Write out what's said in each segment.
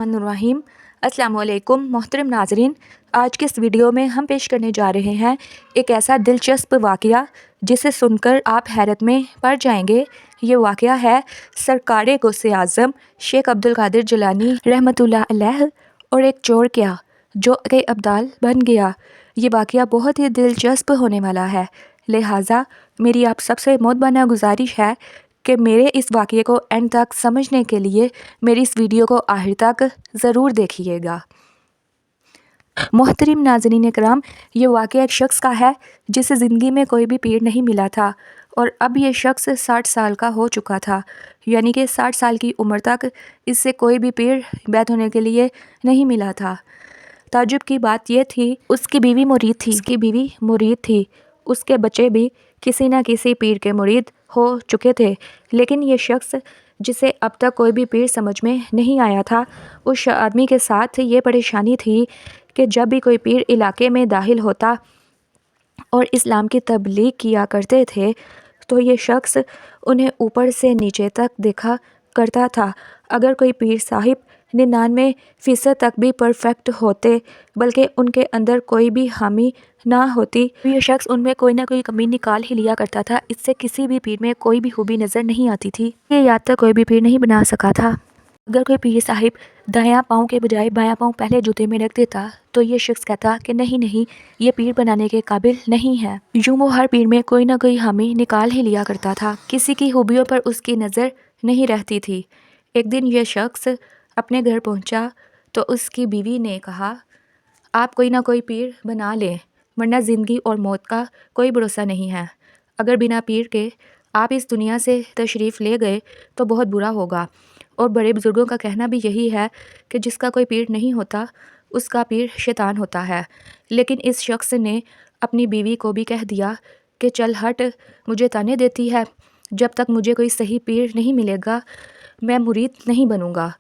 الرحیم السلام علیکم محترم ناظرین، آج کے اس ویڈیو میں ہم پیش کرنے جا رہے ہیں ایک ایسا دلچسپ واقعہ جسے سن کر آپ حیرت میں پڑ جائیں گے۔ یہ واقعہ ہے سرکار غوث اعظم شیخ عبدالقادر جیلانی رحمۃ اللہ علیہ اور ایک چور کیا جو کہ ابدال بن گیا۔ یہ واقعہ بہت ہی دلچسپ ہونے والا ہے، لہٰذا میری آپ سب سے مؤدبانہ گزارش ہے کہ میرے اس واقعے کو اینڈ تک سمجھنے کے لیے میری اس ویڈیو کو آخر تک ضرور دیکھیے گا۔ محترم ناظرین کرام، یہ واقعہ ایک شخص کا ہے جسے زندگی میں کوئی بھی پیر نہیں ملا تھا، اور اب یہ شخص 60 سال کا ہو چکا تھا، یعنی کہ 60 سال کی عمر تک اس سے کوئی بھی پیر بیعت ہونے کے لیے نہیں ملا تھا۔ تعجب کی بات یہ تھی اس کی بیوی مرید تھی، اس کے بچے بھی کسی نہ کسی پیر کے مرید ہو چکے تھے، لیکن یہ شخص جسے اب تک کوئی بھی پیر سمجھ میں نہیں آیا تھا، اس آدمی کے ساتھ یہ پریشانی تھی کہ جب بھی کوئی پیر علاقے میں داخل ہوتا اور اسلام کی تبلیغ کیا کرتے تھے تو یہ شخص انہیں اوپر سے نیچے تک دیکھا کرتا تھا۔ اگر کوئی پیر صاحب 99% تک بھی پرفیکٹ ہوتے بلکہ ان کے اندر کوئی بھی خامی نہ ہوتی تو یہ شخص ان میں کوئی نہ کوئی کمی نکال ہی لیا کرتا تھا۔ اس سے کسی بھی پیر میں کوئی بھی خوبی نظر نہیں آتی تھی، یہ یاد تک کوئی بھی پیر نہیں بنا سکا تھا۔ اگر کوئی پیر صاحب دایاں پاؤں کے بجائے بایاں پاؤں پہلے جوتے میں رکھ دیتا تو یہ شخص کہتا کہ نہیں یہ پیر بنانے کے قابل نہیں ہے۔ یوں وہ ہر پیر میں کوئی نہ کوئی خامی نکال ہی لیا کرتا تھا، کسی کی خوبیوں پر اس کی نظر نہیں رہتی تھی۔ ایک دن یہ شخص اپنے گھر پہنچا تو اس کی بیوی نے کہا، آپ کوئی نہ کوئی پیر بنا لیں ورنہ زندگی اور موت کا کوئی بھروسہ نہیں ہے۔ اگر بنا پیر کے آپ اس دنیا سے تشریف لے گئے تو بہت برا ہوگا، اور بڑے بزرگوں کا کہنا بھی یہی ہے کہ جس کا کوئی پیر نہیں ہوتا اس کا پیر شیطان ہوتا ہے۔ لیکن اس شخص نے اپنی بیوی کو بھی کہہ دیا کہ چل ہٹ، مجھے تانے دیتی ہے، جب تک مجھے کوئی صحیح پیر نہیں ملے گا میں مرید نہیں بنوں گا۔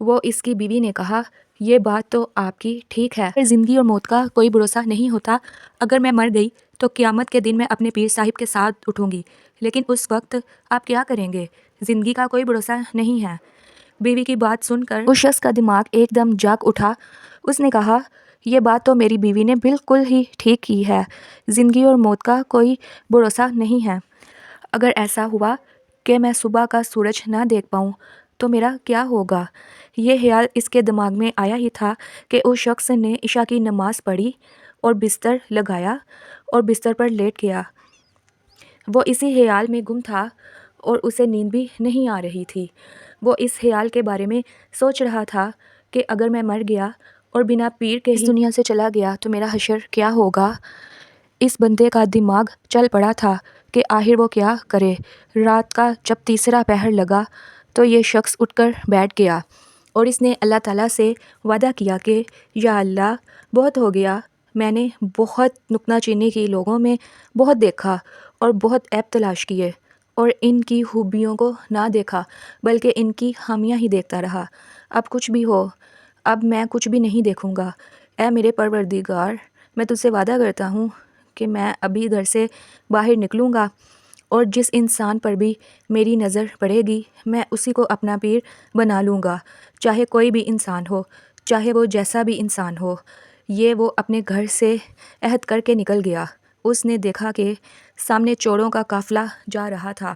وہ اس کی بیوی نے کہا، یہ بات تو آپ کی ٹھیک ہے، زندگی اور موت کا کوئی بھروسہ نہیں ہوتا، اگر میں مر گئی تو قیامت کے دن میں اپنے پیر صاحب کے ساتھ اٹھوں گی، لیکن اس وقت آپ کیا کریں گے؟ زندگی کا کوئی بھروسہ نہیں ہے۔ بیوی کی بات سن کر اس شخص کا دماغ ایک دم جاگ اٹھا۔ اس نے کہا، یہ بات تو میری بیوی نے بالکل ہی ٹھیک کی ہے، زندگی اور موت کا کوئی بھروسہ نہیں ہے۔ اگر ایسا ہوا کہ میں صبح کا سورج نہ دیکھ پاؤں تو میرا کیا ہوگا؟ یہ خیال اس کے دماغ میں آیا ہی تھا کہ اس شخص نے عشاء کی نماز پڑھی اور بستر لگایا اور بستر پر لیٹ گیا۔ وہ اسی خیال میں گم تھا اور اسے نیند بھی نہیں آ رہی تھی۔ وہ اس خیال کے بارے میں سوچ رہا تھا کہ اگر میں مر گیا اور بنا پیر کے اس دنیا سے چلا گیا تو میرا حشر کیا ہوگا؟ اس بندے کا دماغ چل پڑا تھا کہ آخر وہ کیا کرے۔ رات کا جب تیسرا پہر لگا تو یہ شخص اٹھ کر بیٹھ گیا اور اس نے اللہ تعالیٰ سے وعدہ کیا کہ یا اللہ، بہت ہو گیا، میں نے بہت نکتہ چینی کی لوگوں میں بہت دیکھا اور بہت عیب تلاش کیے اور ان کی خوبیوں کو نہ دیکھا بلکہ ان کی خامیاں ہی دیکھتا رہا۔ اب کچھ بھی ہو، اب میں کچھ بھی نہیں دیکھوں گا۔ اے میرے پروردگار، میں تجھ سے وعدہ کرتا ہوں کہ میں ابھی گھر سے باہر نکلوں گا اور جس انسان پر بھی میری نظر پڑے گی میں اسی کو اپنا پیر بنا لوں گا، چاہے کوئی بھی انسان ہو، چاہے وہ جیسا بھی انسان ہو۔ یہ وہ اپنے گھر سے عہد کر کے نکل گیا۔ اس نے دیکھا کہ سامنے چوروں کا قافلہ جا رہا تھا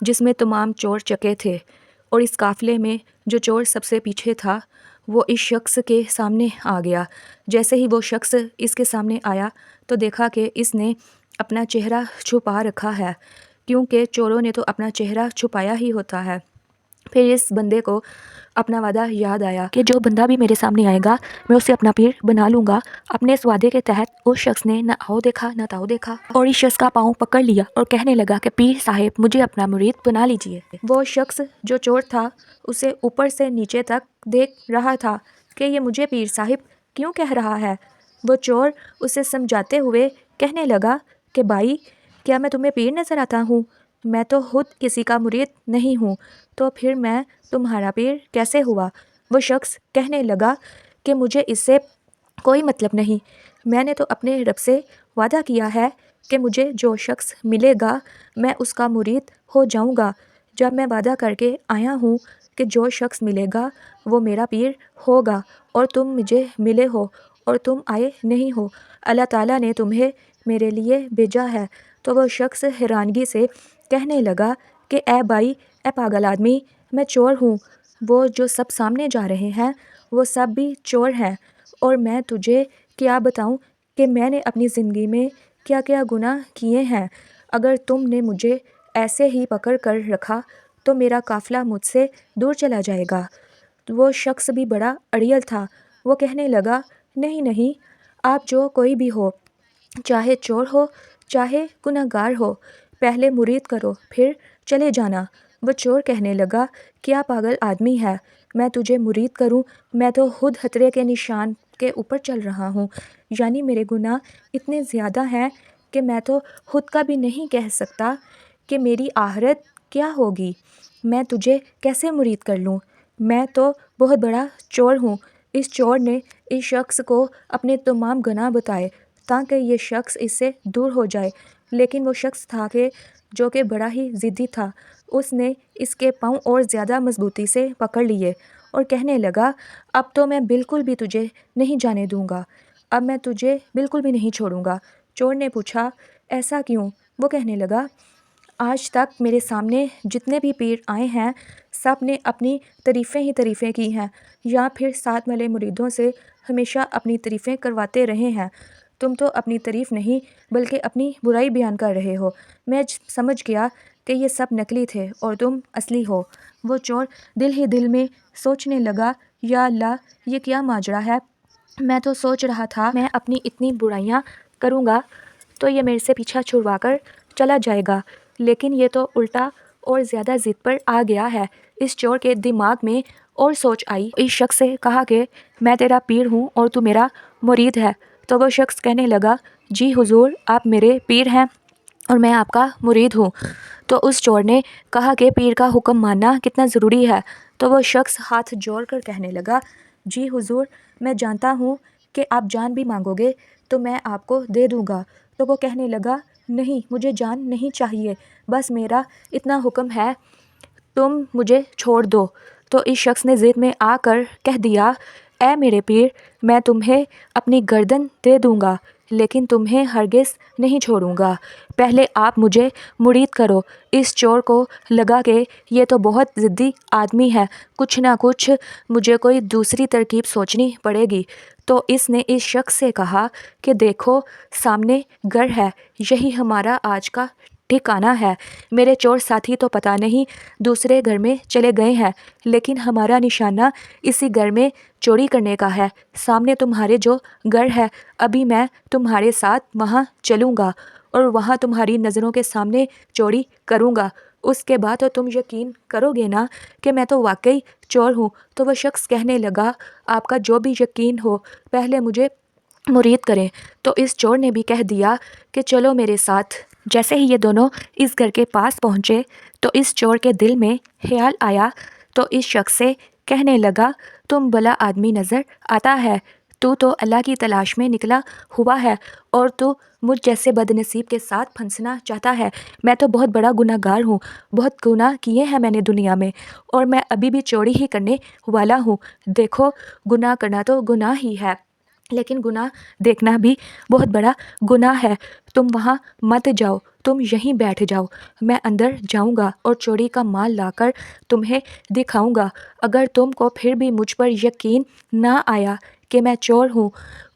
جس میں تمام چور چکے تھے، اور اس قافلے میں جو چور سب سے پیچھے تھا وہ اس شخص کے سامنے آ گیا۔ جیسے ہی وہ شخص اس کے سامنے آیا تو دیکھا کہ اس نے اپنا چہرہ چھپا رکھا ہے، کیونکہ چوروں نے تو اپنا چہرہ چھپایا ہی ہوتا ہے۔ پھر اس بندے کو اپنا وعدہ یاد آیا کہ جو بندہ بھی میرے سامنے آئے گا میں اسے اپنا پیر بنا لوں گا۔ اپنے اس وعدے کے تحت اس شخص نے نہ آؤ دیکھا نہ تاؤ دیکھا اور اس شخص کا پاؤں پکڑ لیا اور کہنے لگا کہ پیر صاحب، مجھے اپنا مرید بنا لیجئے۔ وہ شخص جو چور تھا اسے اوپر سے نیچے تک دیکھ رہا تھا کہ یہ مجھے پیر صاحب کیوں کہہ رہا ہے۔ وہ چور اسے سمجھاتے ہوئے کہنے لگا کہ بھائی، کیا میں تمہیں پیر نظر آتا ہوں؟ میں تو خود کسی کا مرید نہیں ہوں، تو پھر میں تمہارا پیر کیسے ہوا؟ وہ شخص کہنے لگا کہ مجھے اس سے کوئی مطلب نہیں، میں نے تو اپنے رب سے وعدہ کیا ہے کہ مجھے جو شخص ملے گا میں اس کا مرید ہو جاؤں گا۔ جب میں وعدہ کر کے آیا ہوں کہ جو شخص ملے گا وہ میرا پیر ہوگا، اور تم مجھے ملے ہو اور تم آئے نہیں ہو، اللہ تعالیٰ نے تمہیں میرے لیے بھیجا ہے۔ تو وہ شخص حیرانگی سے کہنے لگا کہ اے بھائی، اے پاگل آدمی، میں چور ہوں، وہ جو سب سامنے جا رہے ہیں وہ سب بھی چور ہیں، اور میں تجھے کیا بتاؤں کہ میں نے اپنی زندگی میں کیا کیا گناہ کیے ہیں۔ اگر تم نے مجھے ایسے ہی پکڑ کر رکھا تو میرا قافلہ مجھ سے دور چلا جائے گا۔ وہ شخص بھی بڑا اڑیل تھا، وہ کہنے لگا نہیں نہیں، آپ جو کوئی بھی ہو، چاہے چور ہو چاہے گناہ گار ہو، پہلے مرید کرو پھر چلے جانا۔ وہ چور کہنے لگا کیا پاگل آدمی ہے، میں تجھے مرید کروں، میں تو خود خطرے کے نشان کے اوپر چل رہا ہوں، یعنی میرے گناہ اتنے زیادہ ہیں کہ میں تو خود کا بھی نہیں کہہ سکتا کہ میری آخرت کیا ہوگی، میں تجھے کیسے مرید کر لوں، میں تو بہت بڑا چور ہوں۔ اس چور نے اس شخص کو اپنے تمام گناہ بتائے تاکہ یہ شخص اس سے دور ہو جائے، لیکن وہ شخص تھا کہ جو کہ بڑا ہی ضدی تھا، اس نے اس کے پاؤں اور زیادہ مضبوطی سے پکڑ لیے اور کہنے لگا اب تو میں بالکل بھی تجھے نہیں جانے دوں گا، اب میں تجھے بالکل بھی نہیں چھوڑوں گا۔ چور نے پوچھا ایسا کیوں؟ وہ کہنے لگا آج تک میرے سامنے جتنے بھی پیر آئے ہیں سب نے اپنی تعریفیں ہی تعریفیں کی ہیں، یا پھر ساتھ والے مریدوں سے ہمیشہ اپنی تعریفیں کرواتے رہے ہیں، تم تو اپنی تعریف نہیں بلکہ اپنی برائی بیان کر رہے ہو، میں سمجھ گیا کہ یہ سب نقلی تھے اور تم اصلی ہو۔ وہ چور دل ہی دل میں سوچنے لگا یا اللہ، یہ کیا ماجرا ہے، میں تو سوچ رہا تھا میں اپنی اتنی برائیاں کروں گا تو یہ میرے سے پیچھا چھڑوا کر چلا جائے گا، لیکن یہ تو الٹا اور زیادہ ضد پر آ گیا ہے۔ اس چور کے دماغ میں اور سوچ آئی، اس شخص سے کہا کہ میں تیرا پیر ہوں اور تو میرا مرید ہے۔ تو وہ شخص کہنے لگا جی حضور، آپ میرے پیر ہیں اور میں آپ کا مرید ہوں۔ تو اس چور نے کہا کہ پیر کا حکم ماننا کتنا ضروری ہے۔ تو وہ شخص ہاتھ جوڑ کر کہنے لگا جی حضور، میں جانتا ہوں کہ آپ جان بھی مانگو گے تو میں آپ کو دے دوں گا۔ تو وہ کہنے لگا نہیں، مجھے جان نہیں چاہیے، بس میرا اتنا حکم ہے، تم مجھے چھوڑ دو۔ تو اس شخص نے ضد میں آ کر کہہ دیا اے میرے پیر، میں تمہیں اپنی گردن دے دوں گا لیکن تمہیں ہرگز نہیں چھوڑوں گا، پہلے آپ مجھے مرید کرو۔ اس چور کو لگا کہ یہ تو بہت ضدی آدمی ہے، کچھ نہ کچھ مجھے کوئی دوسری ترکیب سوچنی پڑے گی۔ تو اس نے اس شخص سے کہا کہ دیکھو سامنے گھر ہے، یہی ہمارا آج کا ٹھکانہ ہے، میرے چور ساتھی تو پتہ نہیں دوسرے گھر میں چلے گئے ہیں، لیکن ہمارا نشانہ اسی گھر میں چوری کرنے کا ہے، سامنے تمہارے جو گھر ہے، ابھی میں تمہارے ساتھ وہاں چلوں گا اور وہاں تمہاری نظروں کے سامنے چوری کروں گا، اس کے بعد تو تم یقین کرو گے نا کہ میں تو واقعی چور ہوں۔ تو وہ شخص کہنے لگا آپ کا جو بھی یقین ہو، پہلے مجھے مرید کریں۔ تو اس چور نے بھی کہہ دیا کہ چلو میرے ساتھ۔ جیسے ہی یہ دونوں اس گھر کے پاس پہنچے تو اس چور کے دل میں خیال آیا، تو اس شخص سے کہنے لگا تم بھلا آدمی نظر آتا ہے، تو اللہ کی تلاش میں نکلا ہوا ہے اور تو مجھ جیسے بد نصیب کے ساتھ پھنسنا چاہتا ہے، میں تو بہت بڑا گناہ گار ہوں، بہت گناہ کیے ہیں میں نے دنیا میں، اور میں ابھی بھی چوری ہی کرنے والا ہوں۔ دیکھو گناہ کرنا تو گناہ ہی ہے، لیکن گناہ دیکھنا بھی بہت بڑا گناہ ہے، تم وہاں مت جاؤ، تم یہیں بیٹھ جاؤ، میں اندر جاؤں گا اور چوری کا مال لا کر تمہیں دکھاؤں گا، اگر تم کو پھر بھی مجھ پر یقین نہ آیا کہ میں چور ہوں،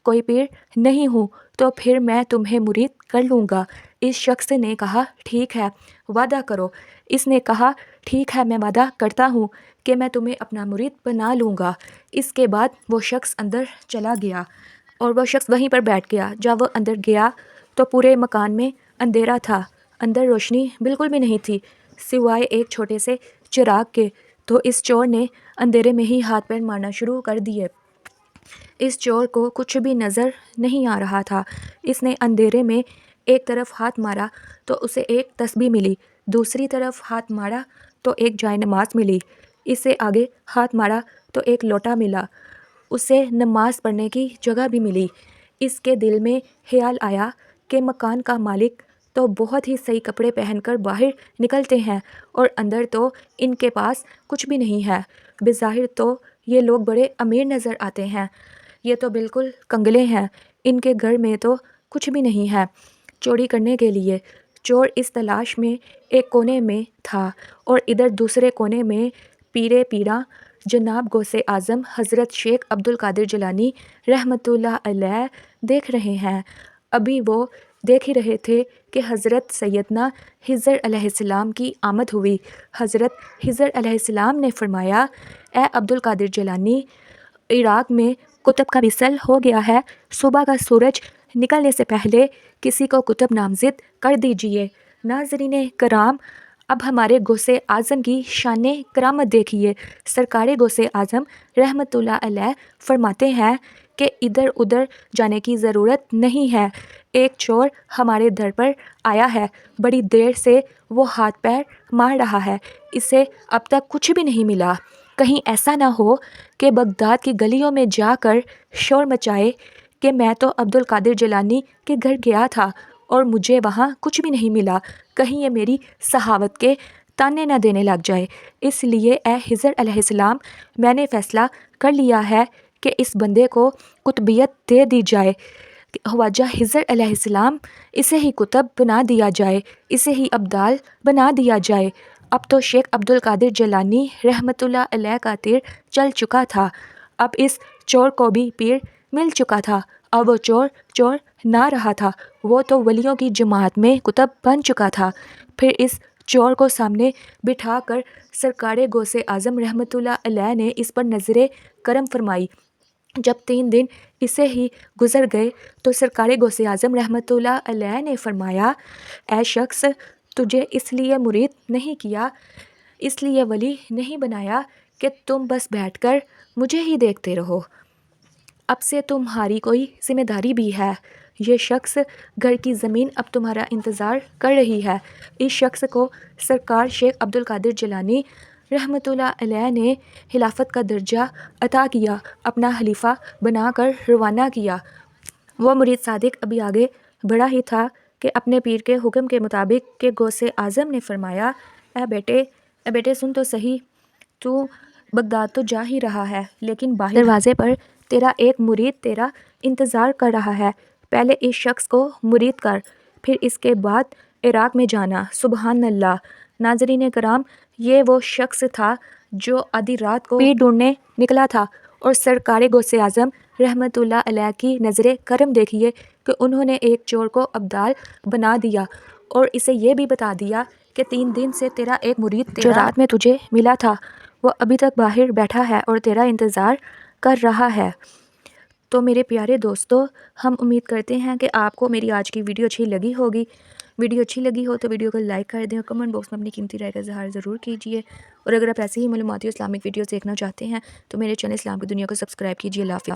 کوئی پیر نہیں ہوں، تو پھر میں تمہیں مرید کر لوں گا۔ اس شخص نے کہا ٹھیک ہے، وعدہ کرو۔ اس نے کہا ٹھیک ہے، میں وعدہ کرتا ہوں کہ میں تمہیں اپنا مرید بنا لوں گا۔ اس کے بعد وہ شخص اندر چلا گیا اور وہ شخص وہیں پر بیٹھ گیا۔ جب وہ اندر گیا تو پورے مکان میں اندھیرا تھا، اندر روشنی بالکل بھی نہیں تھی سوائے ایک چھوٹے سے چراغ کے۔ تو اس چور نے اندھیرے میں ہی ہاتھ پیر مارنا شروع کر دیے۔ اس چور کو کچھ بھی نظر نہیں آ رہا تھا، اس نے اندھیرے میں ایک طرف ہاتھ مارا تو اسے ایک تسبیح ملی، دوسری طرف ہاتھ مارا تو ایک جائے نماز ملی، اس سے آگے ہاتھ مارا تو ایک لوٹا ملا، اسے نماز پڑھنے کی جگہ بھی ملی۔ اس کے دل میں خیال آیا کہ مکان کا مالک تو بہت ہی صحیح کپڑے پہن کر باہر نکلتے ہیں اور اندر تو ان کے پاس کچھ بھی نہیں ہے۔ بظاہر تو یہ لوگ بڑے امیر نظر آتے ہیں، یہ تو بالکل کنگلے ہیں، ان کے گھر میں تو کچھ بھی نہیں ہے چوری کرنے کے لیے۔ چور اس تلاش میں ایک کونے میں تھا اور ادھر دوسرے کونے میں پیرے پیراں جناب غوث اعظم حضرت شیخ عبد القادر جیلانی رحمۃ اللہ علیہ دیکھ رہے ہیں۔ ابھی وہ دیکھ ہی رہے تھے کہ حضرت سیدنا خضر علیہ السلام کی آمد ہوئی۔ حضرت خضر علیہ السلام نے فرمایا، اے عبد القادر جیلانی، عراق میں کتب کا وصل ہو گیا ہے، صبح کا سورج نکلنے سے پہلے کسی کو کتب نامزد کر دیجئے۔ ناظرین کرام، اب ہمارے غوث اعظم کی شان کرامت دیکھیے۔ سرکار غوث اعظم رحمۃ اللہ علیہ فرماتے ہیں کہ ادھر ادھر جانے کی ضرورت نہیں ہے، ایک چور ہمارے در پر آیا ہے، بڑی دیر سے وہ ہاتھ پیر مار رہا ہے، اسے اب تک کچھ بھی نہیں ملا، کہیں ایسا نہ ہو کہ بغداد کی گلیوں میں جا کر شور مچائے کہ میں تو عبد القادر جیلانی کے گھر گیا تھا اور مجھے وہاں کچھ بھی نہیں ملا، کہیں یہ میری صحاوت کے تانے نہ دینے لگ جائے۔ اس لیے اے خضر علیہ السلام، میں نے فیصلہ کر لیا ہے کہ اس بندے کو کتبیت دے دی جائے، خواجہ خضر علیہ السلام، اسے ہی کتب بنا دیا جائے، اسے ہی ابدال بنا دیا جائے۔ اب تو شیخ عبد القادر جیلانی رحمۃ اللہ علیہ کا تیر چل چکا تھا، اب اس چور کو بھی پیر مل چکا تھا، اب وہ چور چور نہ رہا تھا، وہ تو ولیوں کی جماعت میں کتب بن چکا تھا۔ پھر اس چور کو سامنے بٹھا کر سرکار غوث اعظم رحمۃ اللہ علیہ نے اس پر نظر کرم فرمائی۔ جب 3 دن اسے ہی گزر گئے تو سرکار غوث اعظم رحمۃ اللہ علیہ نے فرمایا، اے شخص، تجھے اس لیے مرید نہیں کیا، اس لیے ولی نہیں بنایا کہ تم بس بیٹھ کر مجھے ہی دیکھتے رہو، اب سے تمہاری کوئی ذمہ داری بھی ہے۔ یہ شخص گھر کی زمین اب تمہارا انتظار کر رہی ہے۔ اس شخص کو سرکار شیخ عبد القادر جیلانی رحمۃ اللہ علیہ نے خلافت کا درجہ عطا کیا، اپنا خلیفہ بنا کر روانہ کیا۔ وہ مرید صادق ابھی آگے بڑھا ہی تھا کہ اپنے پیر کے حکم کے مطابق کہ غوث اعظم نے فرمایا، اے بیٹے سن تو صحیح، تو بغداد تو جا ہی رہا ہے، لیکن باہر دروازے پر تیرا ایک مرید تیرا انتظار کر رہا ہے، پہلے اس شخص کو مرید کر، پھر اس کے بعد عراق میں جانا۔ سبحان اللہ۔ ناظرین کرام، یہ وہ شخص تھا جو آدھی رات کو پیر ڈھونڈنے نکلا تھا، اور سرکار غوث اعظم رحمۃ اللہ علیہ کی نظر کرم دیکھیے کہ انہوں نے ایک چور کو ابدال بنا دیا اور اسے یہ بھی بتا دیا کہ 3 دن سے تیرا ایک مرید جو رات میں تجھے ملا تھا وہ ابھی تک باہر بیٹھا ہے اور تیرا انتظار کر رہا ہے۔ تو میرے پیارے دوستو، ہم امید کرتے ہیں کہ آپ کو میری آج کی ویڈیو اچھی لگی ہوگی۔ ویڈیو اچھی لگی ہو تو ویڈیو کو لائک کر دیں اور کمنٹ باکس میں اپنی قیمتی رائے کا اظہار ضرور کیجیے، اور اگر آپ ایسی ہی معلوماتی اسلامک ویڈیوز دیکھنا چاہتے ہیں تو میرے چینل اسلام کی دنیا کو سبسکرائب کیجیے۔ اللہ حافظ۔